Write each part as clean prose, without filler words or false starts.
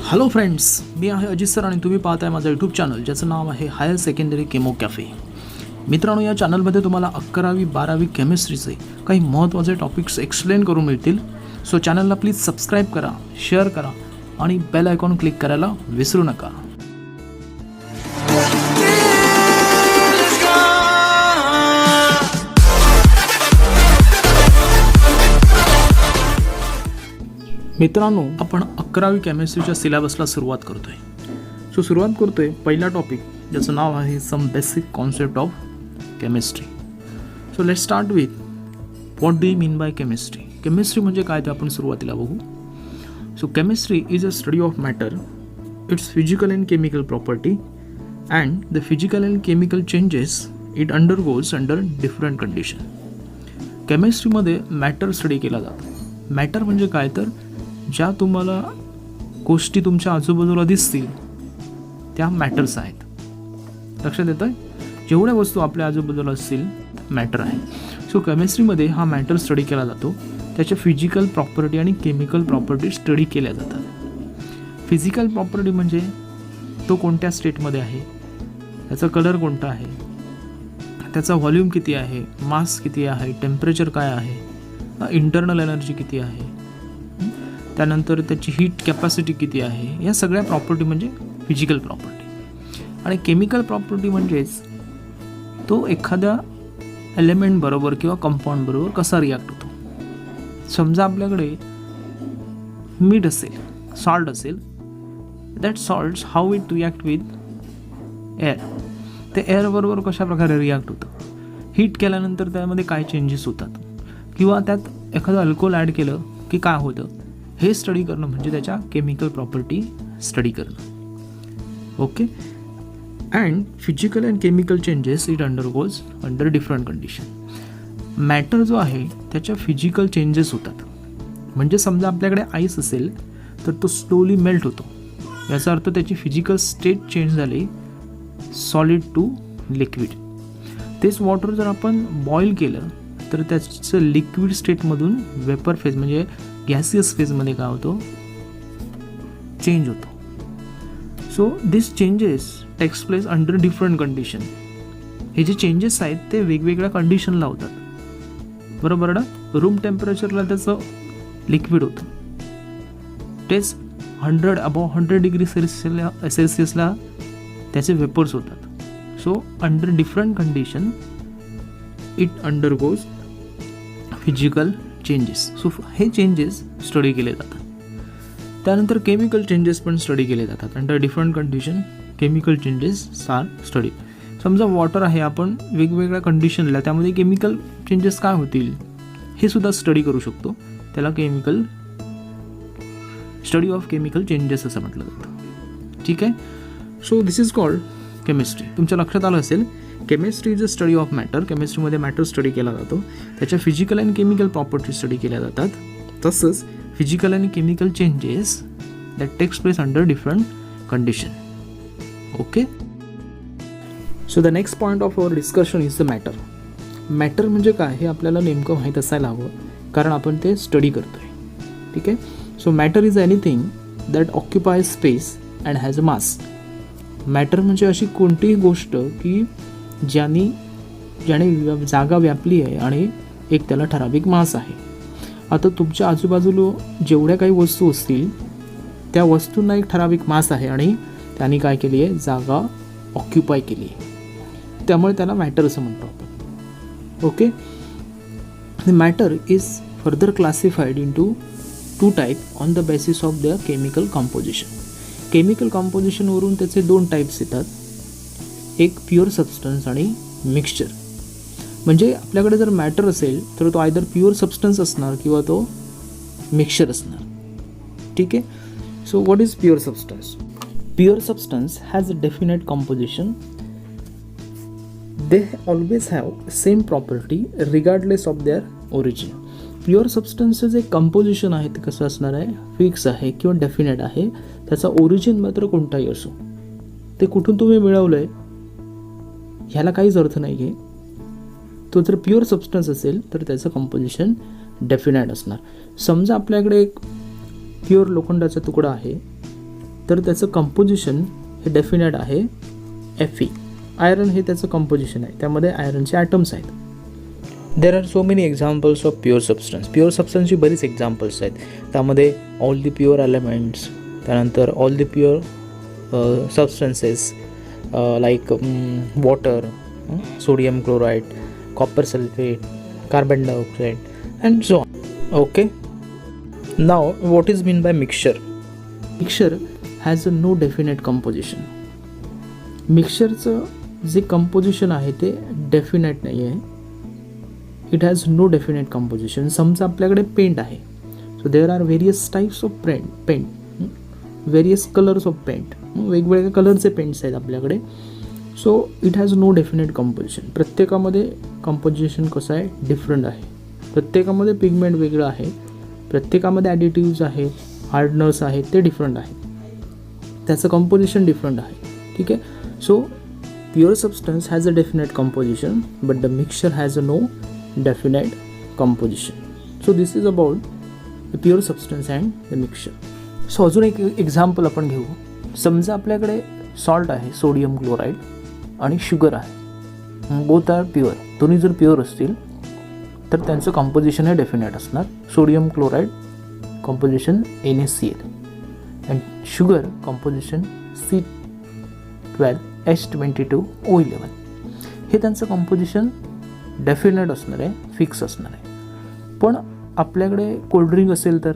Hello friends, मी आहे Ajit sir आणि तुम्ही पाहत आहे माझं यूट्यूब चॅनल ज्याचं नाव आहे हायर सेकंडरी केमो कॅफे. मित्रांनो, या चॅनलमध्ये तुम्हाला 11वी 12वी केमिस्ट्रीचे काही महत्त्वाचे टॉपिक्स एक्सप्लेन करून मिळतील. सो चॅनलला प्लीज सबस्क्राईब करा, शेअर करा आणि बेल आयकॉन क्लिक करायला विसरू नका. मित्रांनो, आपण 11वी केमिस्ट्रीच्या सिलेबसला सुरुवात करतोय. सुरुवात करतोय पहिला टॉपिक ज्याचं नाव आहे some basic concept of chemistry. Let's start with what do you mean by chemistry. Chemistry म्हणजे काय ते आपण सुरुवातीला बघू. Chemistry is a study of matter, its physical and chemical property and the physical and chemical changes it undergoes under different condition. केमिस्ट्रीमध्ये matter study केला जातो. Matter म्हणजे काय तर ज्या तुम्हाला गोष्टी तुमच्या आजूबाजूला दिसतील त्या मॅटर्स आहेत. लक्षात येतं आहे, जेवढ्या वस्तू आपल्या आजूबाजूला असतील मॅटर आहे. केमिस्ट्रीमध्ये हा मॅटर स्टडी केला जातो. त्याच्या फिजिकल प्रॉपर्टी आणि केमिकल प्रॉपर्टी स्टडी केल्या जातात. फिजिकल प्रॉपर्टी म्हणजे तो कोणत्या स्टेटमध्ये आहे, त्याचा कलर कोणता आहे, त्याचा व्हॉल्यूम किती आहे, मास किती आहे, टेम्परेचर काय आहे, इंटरनल एनर्जी किती आहे, त्यानंतर त्याची हीट कॅपॅसिटी किती आहे. या सगळ्या प्रॉपर्टी म्हणजे फिजिकल प्रॉपर्टी. आणि केमिकल प्रॉपर्टी म्हणजेच तो एखाद्या एलिमेंट बरोबर किंवा कंपाऊंड बरोबर कसा रिॲक्ट होतो. समजा आपल्याकडे मीठ असेल, सॉल्ट असेल, that salts how it react with air. ते एअरबरोबर कशा प्रकारे रिॲक्ट होतं, हीट केल्यानंतर त्यामध्ये काय चेंजेस होतात, किंवा त्यात एखादं अल्कोहोल ॲड केलं की काय होतं, हे स्टडी करणं म्हणजे त्याच्या केमिकल प्रॉपर्टी स्टडी करणं. Okay. And physical and chemical changes it undergoes under different condition. Matter जो आहे त्याच्या फिजिकल चेंजेस होतात. म्हणजे समजा आपल्याकडे आईस असेल तर तो स्लोली मेल्ट होतो. याचा अर्थ त्याची फिजिकल स्टेट चेंज झाली सॉलिड टू लिक्विड. तेच वॉटर जर आपण बॉईल केलं तर त्याचं लिक्विड स्टेटमधून वेपर फेज म्हणजे गॅसियस फेजमध्ये काय होतो, चेंज होतो. This changes takes place under different condition. हे जे चेंजेस आहेत ते वेगवेगळ्या कंडिशनला होतात. बरोबर ना. रूम टेम्परेचरला त्याचं लिक्विड होतं, तेच 100 डिग्री सेल्सिअसला त्याचे वेपर्स होतात. Under different condition it undergoes physical changes. हे चेंजेस स्टडी केले जातात. त्यानंतर केमिकल चेंजेस पण स्टडी केले जातात. Under different condition chemical changes are study. समजा वॉटर आहे, आपण वेगवेगळ्या कंडिशनला त्यामध्ये केमिकल चेंजेस काय होतील हे सुद्धा स्टडी करू शकतो. त्याला chemical study of chemical changes असं म्हटलं जातं. ठीक आहे. This is called chemistry. तुमच्या लक्षात आलं असेल, chemistry is a study of matter. केमिस्ट्रीमध्ये मॅटर स्टडी केला जातो, त्याच्या physical and chemical property study केल्या जातात. तसंच physical and chemical changes that takes place under different condition. Okay. The next point of our discussion is the matter. Matter म्हणजे काय हे आपल्याला नेमकं माहीत असायला हवं, कारण आपण ते स्टडी करतोय. ठीक आहे. Matter is anything that occupy space and has a mass. Matter म्हणजे अशी कोणतीही गोष्ट की ज्याने जागा व्यापली आहे आणि एक त्याला ठराविक मास आहे. आता तुमच्या आजूबाजूला जेवढ्या काही वस्तू असतील त्या वस्तूंना एक ठराविक मास आहे आणि त्यांनी काय केली आहे, जागा ऑक्युपाय केली आहे. त्यामुळे त्याला मॅटर असं म्हणतो आपण. Okay. Matter is further classified into 2 type on the basis of the chemical composition. Chemical कॉम्पोजिशनवरून त्याचे 2 टाईप्स येतात, एक प्युअर सबस्टन्स आणि मिक्सचर. म्हणजे आपल्याकडे जर मॅटर असेल तर तो आयदर प्युअर सबस्टन्स असणार किंवा तो मिक्सचर असणार. ठीक आहे. What is pure substance. Pure substance has a definite composition. They always have same property regardless of their origin. Pure सबस्टन्सचं जे कंपोजिशन आहे ते कसं असणार आहे, फिक्स आहे किंवा डेफिनेट आहे. त्याचा ओरिजिन मात्र कोणताही असो, ते कुठून तुम्ही मिळवलं आहे ह्याला काहीच अर्थ नाही आहे. तो जर प्युअर सबस्टन्स असेल तर त्याचं कंपोजिशन डेफिनेट असणार. समजा आपल्याकडे एक प्युअर लोखंडाचा तुकडा आहे तर त्याचं कंपोजिशन हे डेफिनेट आहे Fe. आयरन हे त्याचं कंपोजिशन आहे, त्यामध्ये आयरनचे ॲटम्स आहेत. There are so many examples of pure substance. Pure सबस्टन्सची बरीच एक्झाम्पल्स आहेत, त्यामध्ये ऑल दी प्युअर एलिमेंट्स, त्यानंतर all the pure substances like water, sodium chloride, copper sulphate, carbon dioxide and so on. Okay, now what is mean by mixture. Mixture has a no definite composition. मिक्सचरचं जे composition आहे ते definite नाही आहे. It has no definite composition. समजा आपल्याकडे paint आहे, so there R various types of paint, various colours of paint, वेगवेगळ्या कलरचे पेंट्स आहेत आपल्याकडे. So it has no definite composition. प्रत्येकामध्ये कंपोजिशन कसं आहे, डिफरंट आहे. प्रत्येकामध्ये पिगमेंट वेगळं आहे, प्रत्येकामध्ये ॲडिटिव्ज आहेत, हार्डनर्स आहेत, ते डिफरंट आहे, त्याचं कंपोजिशन डिफरंट आहे. ठीक आहे. So pure substance has a definite composition but the mixture has a no definite composition. So this is about the pure substance and the mixture. So अजून एक एक्झाम्पल आपण घेऊ. समजा आपल्याकडे सॉल्ट आहे, सोडियम क्लोराईड, आणि शुगर आहे. Both are pure. दोन्ही जर प्युअर असतील तर त्यांचं कंपोजिशन हे डेफिनेट असणार. Sodium chloride composition NaCl and sugar composition C12H22O11. हे त्यांचं कंपोजिशन डेफिनेट असणार आहे, फिक्स असणार आहे. पण आपल्याकडे कोल्ड्रिंक असेल तर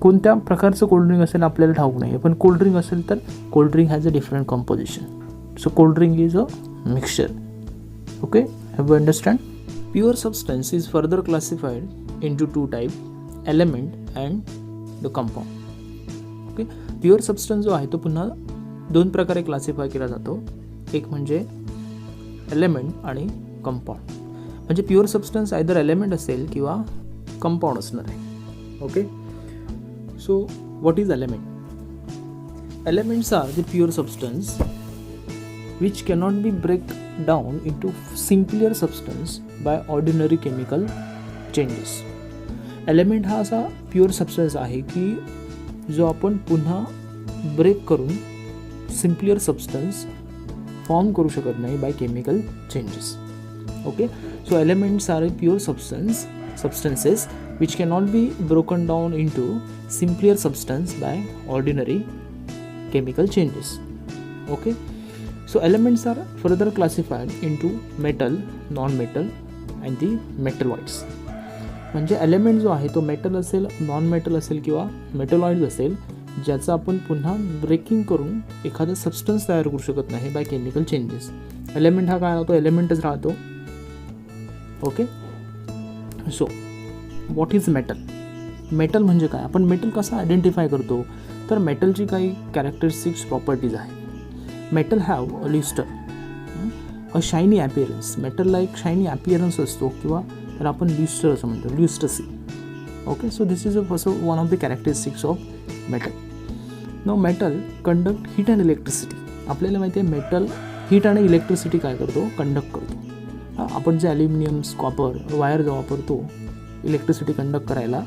कोणत्या प्रकारचं कोल्ड्रिंक असेल आपल्याला ठाऊक नाही आहे, पण कोल्ड्रिंक असेल तर cold drink has a different composition. So cold drink is a mixture. Okay, have you understand. Pure substance is further classified into two type, element and the compound. Okay, pure substance जो आहे तो पुन्हा दोन प्रकारे क्लासिफाय केला जातो. एक म्हणजे एलिमेंट आणि कंपाऊंड. म्हणजे प्युअर सबस्टन्स आयदर एलिमेंट असेल किंवा कंपाऊंड असणार आहे. Okay, so what is element. Elements are the pure substance which cannot be break down into simpler substance by ordinary chemical changes. Element हा असा प्युअर सबस्टन्स आहे की जो आपण पुन्हा ब्रेक करून सिम्पलियर सबस्टन्स फॉर्म करू शकत नाही by chemical changes. Okay, so elements are pure substances which cannot be broken down into simpler substance by ordinary chemical changes. Okay, so elements are further classified into metal, non-metal and the metalloids. म्हणजे element जो आहे तो metal असेल, non metal असेल किंवा metalloids असेल, ज्याचं आपण पुन्हा ब्रेकिंग करून एखादा सबस्टन्स तयार करू शकत नाही बाय केमिकल चेंजेस. एलिमेंट हा काय राहतो, एलिमेंटच राहतो. Okay, so what is metal. Metal म्हणजे काय, आपण मेटल कसं आयडेंटिफाय करतो, तर मेटलची काही कॅरेक्टरिस्टिक्स प्रॉपर्टीज आहेत. Metal have a lustre, a shiny appearance. मेटलला एक शायनी ॲपिअरन्स असतो किंवा तर आपण ल्युस्टर असं म्हणतो, ल्युस्टसी. Okay, so this is one of the characteristics of metal. Now metal conduct heat and electricity. आपल्याला माहिती आहे मेटल हीट आणि इलेक्ट्रिसिटी काय करतो, कंडक्ट करतो. आपण जे ॲल्युमिनियम्स, कॉपर, वायर जो वापरतो इलेक्ट्रिसिटी कंडक्ट करायला,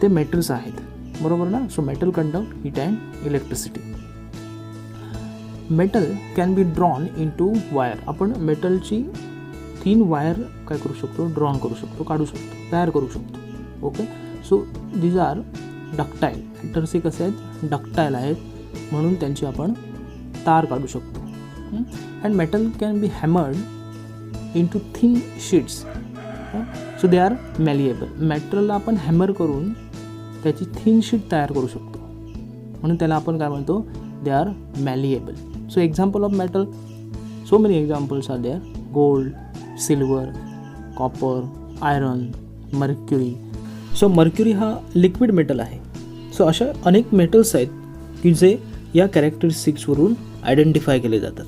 ते मेटल्स आहेत, बरोबर ना. So metal conduct heat and electricity. Metal can be drawn into wire. आपण मेटलची 3 वायर काय करू शकतो, ड्रॉन करू शकतो, काढू शकतो, तयार करू शकतो. Okay, so these are ductile. Metals कसे आहेत, डक्टाईल आहेत, म्हणून त्यांची आपण तार काढू शकतो. And metal can be hammered into thin sheets. So they are malleable. मेटलला आपण हॅमर करून त्याची थिन शीट तयार करू शकतो, म्हणून त्याला आपण काय म्हणतो, they are malleable. So example of metal, so many examples are there. Gold, silver, copper, iron, mercury. So mercury हा लिक्विड मेटल आहे. सो अशा अनेक मेटल्स आहेत की जे या कॅरेक्टरिस्टिक्सवरून आयडेंटिफाय केले जातात.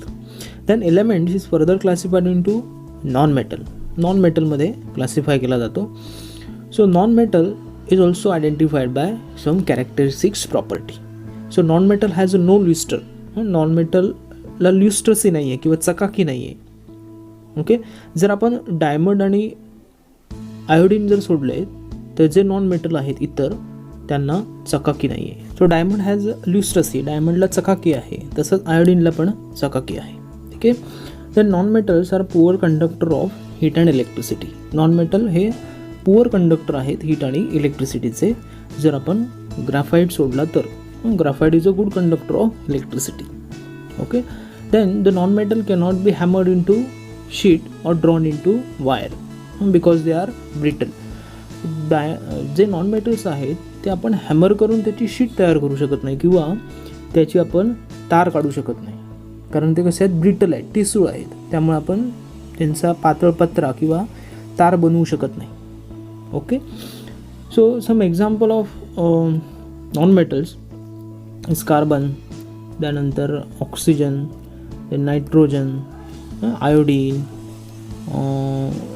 Then element is further classified into non metal. Non मेटलमध्ये क्लासिफाय केला जातो. So non metal is also identified by some characteristics property. So non metal has a no lustre. Non मेटलला ल्युस्टरसी नाही आहे किंवा चकाकी नाही आहे. ओके, जर आपण डायमंड आणि आयोडीन जर सोडले तर जे नॉन मेटल आहेत इतर, त्यांना चकाकी नाही आहे. सो डायमंड हॅज ल्युस्ट्रसी, डायमंडला चकाकी आहे, तसंच आयोडीनला पण चकाकी आहे. ठीक आहे. तर non metals are poor conductor of heat and electricity. Non metal हे पुअर कंडक्टर आहेत हीट आणि इलेक्ट्रिसिटीचे. जर आपण ग्राफाईट सोडला तर graphite is a good conductor of electricity. Okay. Then the non metal cannot be hammered into sheet or drawn into wire because they are brittle. जे non metals आहेत ते आपण हॅमर करून त्याची sheet तयार करू शकत नाही किंवा त्याची आपण तार काढू शकत नाही, कारण ते कसे आहेत, ब्रिटल आहेत, ठिसूळ आहेत. त्यामुळे आपण त्यांचा पातळ पत्रा किंवा तार बनवू शकत नाही. Okay. So some example of non metals is carbon, त्यानंतर oxygen, nitrogen, iodine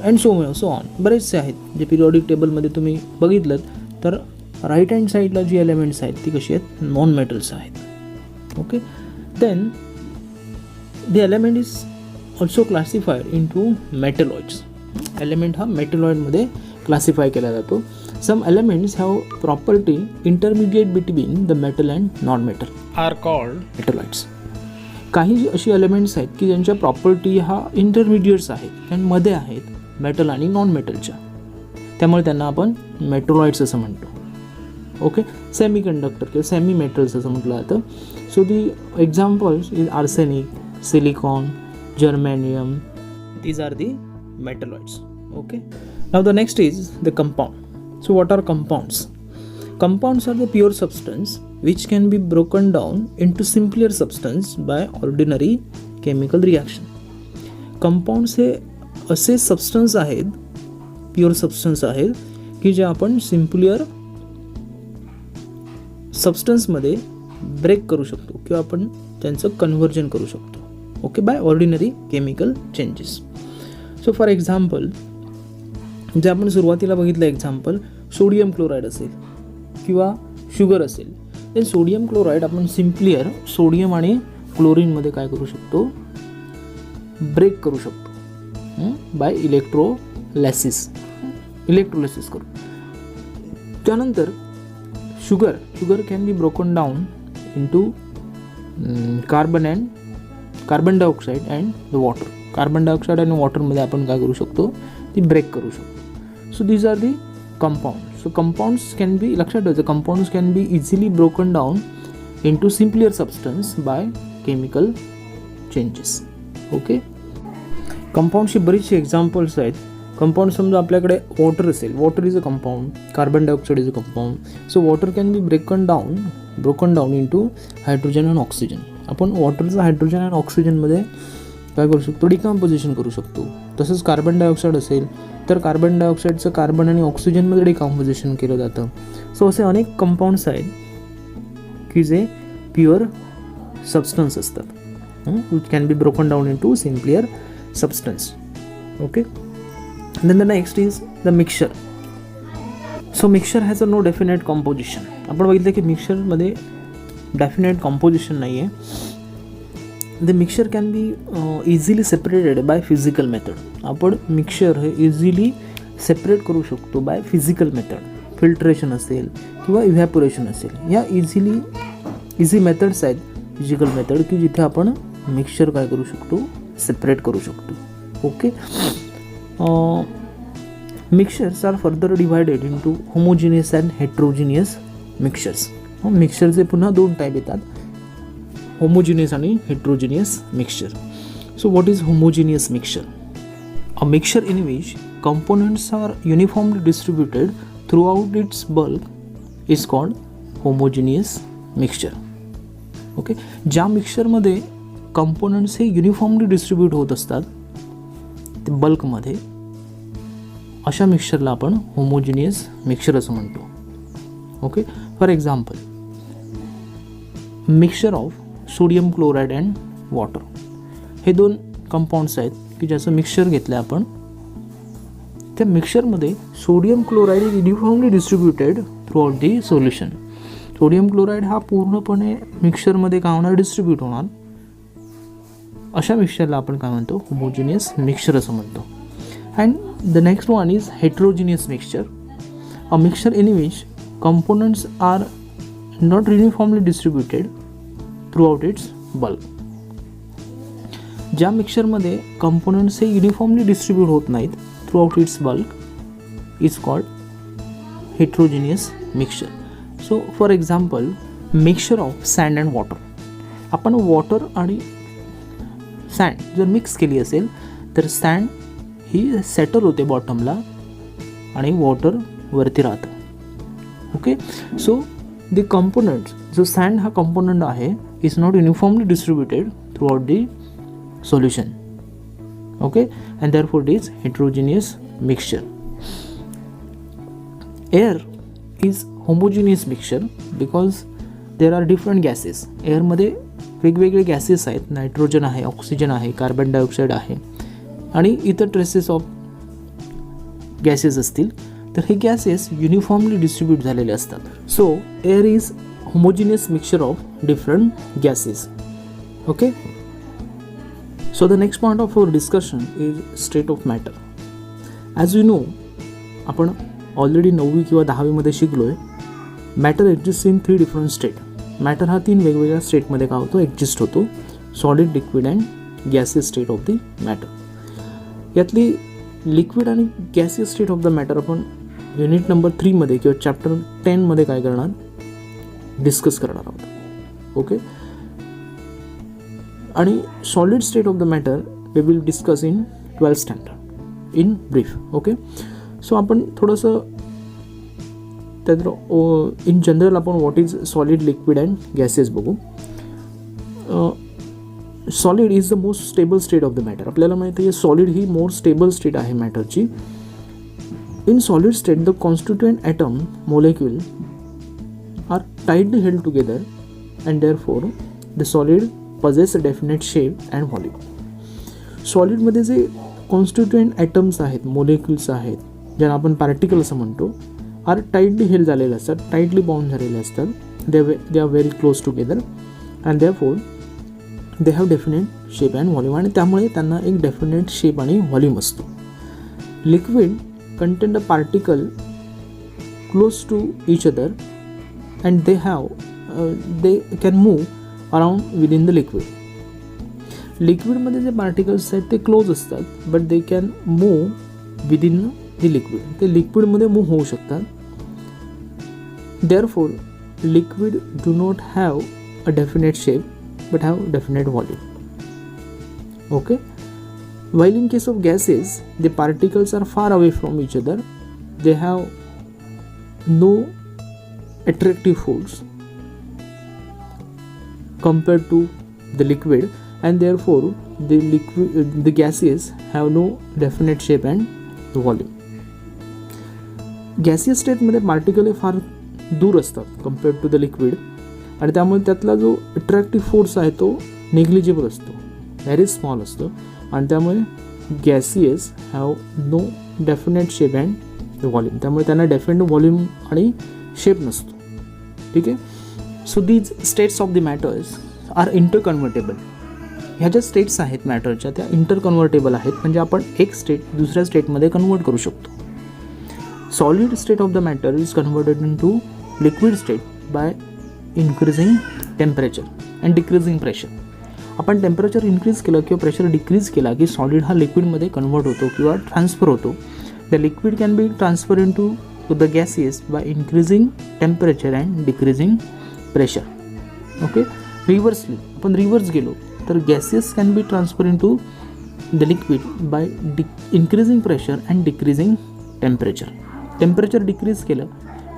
and so on. बरेचसे आहेत जे पिरियॉडिक टेबलमध्ये तुम्ही बघितलं तर राईट हँड साईडला जी एलिमेंट्स आहेत ती कशी आहेत, नॉन मेटल्स आहेत. Okay. Then the element is also classified into metalloids. Element हा मेटलॉइडमध्ये क्लासिफाय केला जातो. Some elements have property intermediate between the metal and non metal are called metalloids. काही अशी एलिमेंट्स आहेत की ज्यांच्या प्रॉपर्टी हा इंटरमिडिएट्स आहेत, त्यांमध्ये आहेत मेटल आणि नॉन मेटलच्या, त्यामुळे त्यांना आपण मेटलॉइड्स असं म्हणतो. ओके. सेमी कंडक्टर किंवा सेमी मेटल्स असं म्हटलं जातं. So the examples is arsenic, silicon, germanium. These are the metalloids. Okay. Now the next is the compound. So what are compounds? Compounds are the pure substance which can be broken down into simpler substance by ordinary chemical reaction. Compounds हे असे substance आहेत, pure substance आहेत की जे आपण सिम्पलियर सबस्टन्समध्ये break करू शकतो किंवा आपण त्यांचं कन्व्हर्जन करू शकतो. Okay. By ordinary chemical changes. So for example, जे आपण सुरुवातीला बघितलं एक्झाम्पल, सोडियम क्लोराईड असेल किंवा शुगर असेल, तर सोडियम क्लोराईड आपण सिम्पलियर सोडियम आणि क्लोरीनमध्ये काय करू शकतो, ब्रेक करू शकतो बाय इलेक्ट्रोलायसिस करू. त्यानंतर sugar can be broken down into carbon dioxide and the water. Carbon dioxide आणि वॉटरमध्ये आपण काय करू शकतो, ती ब्रेक करू शकतो. So these are the compound. So compounds can be, लक्षात ठेवायचं, compounds can be easily broken down into simpler substance by chemical changes. Okay. कंपाऊंडची बरीचशी एक्झाम्पल्स आहेत. कंपाऊंड समजा आपल्याकडे वॉटर असेल, water is a compound, carbon dioxide is a compound. So water can be broken down into hydrogen and oxygen. आपण वॉटरचं hydrogen and ऑक्सिजनमध्ये काय करू शकतो, डिकम्पोजिशन करू शकतो. तसंच कार्बन डायऑक्साईड असेल तर कार्बन डायऑक्साईडचं कार्बन आणि ऑक्सिजनमध्ये डिकम्पोजिशन केलं जातं. सो असे अनेक कंपाऊंड्स आहेत की जे प्युअर सबस्टन्स असतात, which can be broken down into simpler substance. Okay. Then the next is the mixture. So mixture has a no definite composition. आपण बघितलं की मिक्सचरमध्ये डेफिनेट कॉम्पोजिशन नाही आहे. The mixture can be easily separated by physical method. आपण mixture हे easily separate करू शकतो बाय फिजिकल मेथड. फिल्ट्रेशन असेल किंवा इव्हॅपोरेशन असेल, ह्या इझी मेथड्स आहेत फिजिकल मेथड की जिथे आपण मिक्सचर काय करू शकतो, सेपरेट करू शकतो. Okay. Mixtures are further divided into homogeneous and heterogeneous mixtures. मिक्सचरचे पुन्हा दोन टाईप येतात, homogeneous आणि heterogeneous mixture. So what is homogeneous mixture? A mixture in which components are uniformly distributed throughout its bulk is called homogeneous mixture. Okay. ज्या मिक्सचरमध्ये components हे uniformly distribute होत असतात ते बल्कमध्ये, अशा मिक्सचरला आपण होमोजिनियस मिक्सचर असं म्हणतो. Okay. For example, mixture of sodium chloride and water. हे दोन कंपाऊंड्स आहेत की ज्याचं मिक्सचर घेतलं आपण. त्या मिक्सचरमध्ये sodium chloride is uniformly distributed throughout the solution. Sodium chloride हा पूर्णपणे मिक्सचरमध्ये काय होणार, डिस्ट्रीब्यूट होणार. अशा मिक्सचरला आपण काय म्हणतो, होमोजिनियस मिक्सचर असं म्हणतो. And the next one is heterogeneous mixture. A mixture in which components are not uniformly distributed throughout its bulk. ज्या मिक्सचरमध्ये कंपोनंट्स हे युनिफॉर्मली डिस्ट्रीब्यूट होत नाहीत throughout its bulk is called heterogeneous mixture. So for example mixture of sand and water. आपण water आणि sand जर mix केली असेल तर सँड ही सेटल होते बॉटमला आणि वॉटर वरती राहतं. ओके, सो द कंपोनंट्स, जो सँड हा कंपोनंट आहे is not uniformly distributed throughout the solution. Okay, and therefore it is heterogeneous mixture. Air is homogeneous mixture because there are different gases. Air मध्ये वेगवेगळे gases आहेत. Nitrogen आहे, oxygen आहे, carbon dioxide आहे आणि इतर ट्रेसेस ऑफ गॅसेस असतील. तर हे गॅसेस युनिफॉर्मली डिस्ट्रीब्यूट झालेले असतात. So air is homogeneous mixture of different gases. Okay. So the next point of our discussion is state of matter. As we know, आपण already 9वी किंवा 10वीमध्ये शिकलोय, matter exist in 3 different state. Matter हा 3 वेगवेगळ्या स्टेटमध्ये काय होतो, एक्झिस्ट होतो. Solid, liquid and gaseous state of the matter. यातली लिक्विड आणि gaseous state of the matter आपण युनिट नंबर 3मध्ये किंवा चॅप्टर 10मध्ये काय करणार, डिस्कस करणार आहोत. ओके, आणि solid state of the matter we will discuss in 12th standard in brief. Okay, so आपण थोडंसं त्यात इन जनरल आपण what is solid, liquid and gases बघू. Solid is the most stable state of the matter. आपल्याला माहिती आहे solid ही more stable state आहे मॅटरची. In solid state the constituent atom molecule are tightly held together and therefore the solid possess a definite shape and volume. सॉलिडमध्ये जे constituent atoms आहेत, molecules आहेत, ज्यांना आपण पार्टिकल असं म्हणतो, आर टाईटली हेल्ड झालेले असतात, टाईटली बाउंड झालेले असतात. They are very close together and therefore they have definite shape and volume. आणि त्यामुळे त्यांना एक डेफिनेट शेप आणि व्हॉल्यूम असतो. Liquid contain the particle close to each other and they can move around within the liquid. लिक्विडमध्ये जे particles आहेत ते क्लोज असतात, but they can move within the liquid. ते लिक्विडमध्ये मूव्ह होऊ शकतात. Therefore liquid do not have a definite shape but have definite volume. Okay, while in case of gases the particles are far away from each other, they have no attractive force compared to the liquid, and therefore the gases have no definite shape and volume. Gaseous स्टेटमध्ये particle हे फार दूर असतात compared to the liquid आणि त्यामुळे त्यातला जो attractive force आहे तो नेग्लिजिबल असतो, व्हेरी स्मॉल असतो आणि त्यामुळे gaseous have no definite shape and volume. त्यामुळे त्यांना डेफिनेट व्हॉल्यूम आणि शेप नसतो. ठीक आहे. So these states of the matters are interconvertible. ह्या ज्या स्टेट्स आहेत मॅटरच्या त्या इंटरकन्व्हर्टेबल आहेत, म्हणजे आपण एक स्टेट दुसऱ्या स्टेटमध्ये कन्वर्ट करू शकतो. Solid state of the matter is converted into liquid state by increasing temperature and decreasing pressure. आपण टेम्परेचर इन्क्रीज केलं किंवा प्रेशर डिक्रीज केला की सॉलिड हा लिक्विडमध्ये कन्वर्ट होतो किंवा ट्रान्सफर होतो. The liquid can be transfer into the gases by increasing temperature and decreasing pressure. Okay, reversely आपण रिव्हर्स गेलो तर gases can be transfer into the liquid by increasing pressure and decreasing temperature. Temperature decrease केलं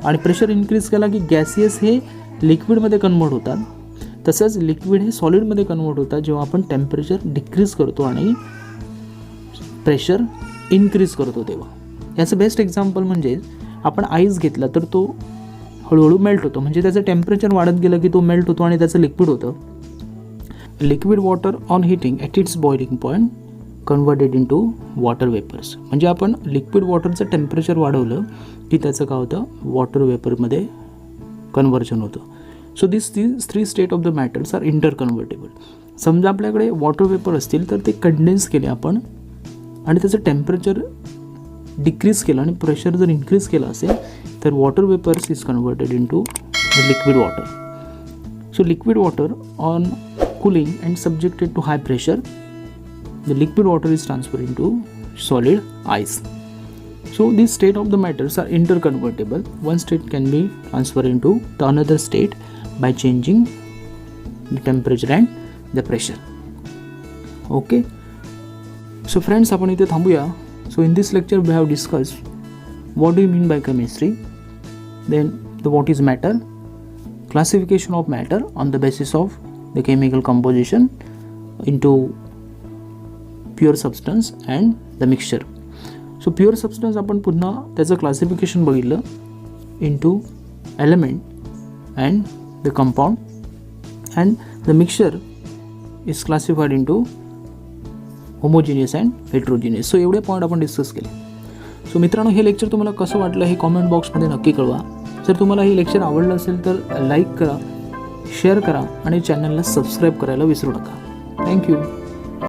आणि pressure increase केला की gases हे लिक्विडमध्ये convert होतात. तसंच लिक्विड हे सॉलिडमध्ये कन्वर्ट होतात जेव्हा आपण टेम्परेचर डिक्रीज करतो आणि प्रेशर इन्क्रीज करतो तेव्हा. याचं बेस्ट एक्झाम्पल म्हणजे आपण आईस घेतला तर तो हळूहळू मेल्ट होतो, म्हणजे त्याचं टेम्परेचर वाढत गेलं की तो मेल्ट होतो आणि त्याचं लिक्विड होतं. Liquid water on heating at its boiling point converted into water vapours. म्हणजे आपण लिक्विड वॉटरचं टेम्परेचर वाढवलं की त्याचं काय होतं, वॉटर वेपरमध्ये कन्व्हर्जन होतं. So this 3 state of the matters are interconvertible. समजा आपल्याकडे वॉटर वेपर असतील तर ते कंडेन्स केले आपण आणि त्याचं टेम्परेचर डिक्रीज केलं आणि प्रेशर जर इन्क्रीज केलं असेल तर water vapours is converted into liquid water. So liquid water on cooling and subjected to high pressure, the liquid water is transferred into solid ice. So these state of the matters are interconvertible. One state can be transferred into the another state by changing the temperature and the pressure. Okay, so friends, आपण इथे थांबूया. So in this lecture we have discussed what do you mean by chemistry, then what is matter, classification of matter on the basis of the chemical composition into pure substance and the mixture. So pure substance आपण पुन्हा त्याचं classification बघितलं into element and the compound, and the mixture is classified into homogeneous and heterogeneous. So एवढे point आपण discuss केले. So मित्रांनो, हे lecture तुम्हाला कसं वाटलं हे कॉमेंट बॉक्समध्ये नक्की कळवा. जर तुम्हाला हे लेक्चर आवडलं असेल तर लाईक करा, शेअर करा आणि चॅनलला सबस्क्राईब करायला विसरू नका. थँक्यू.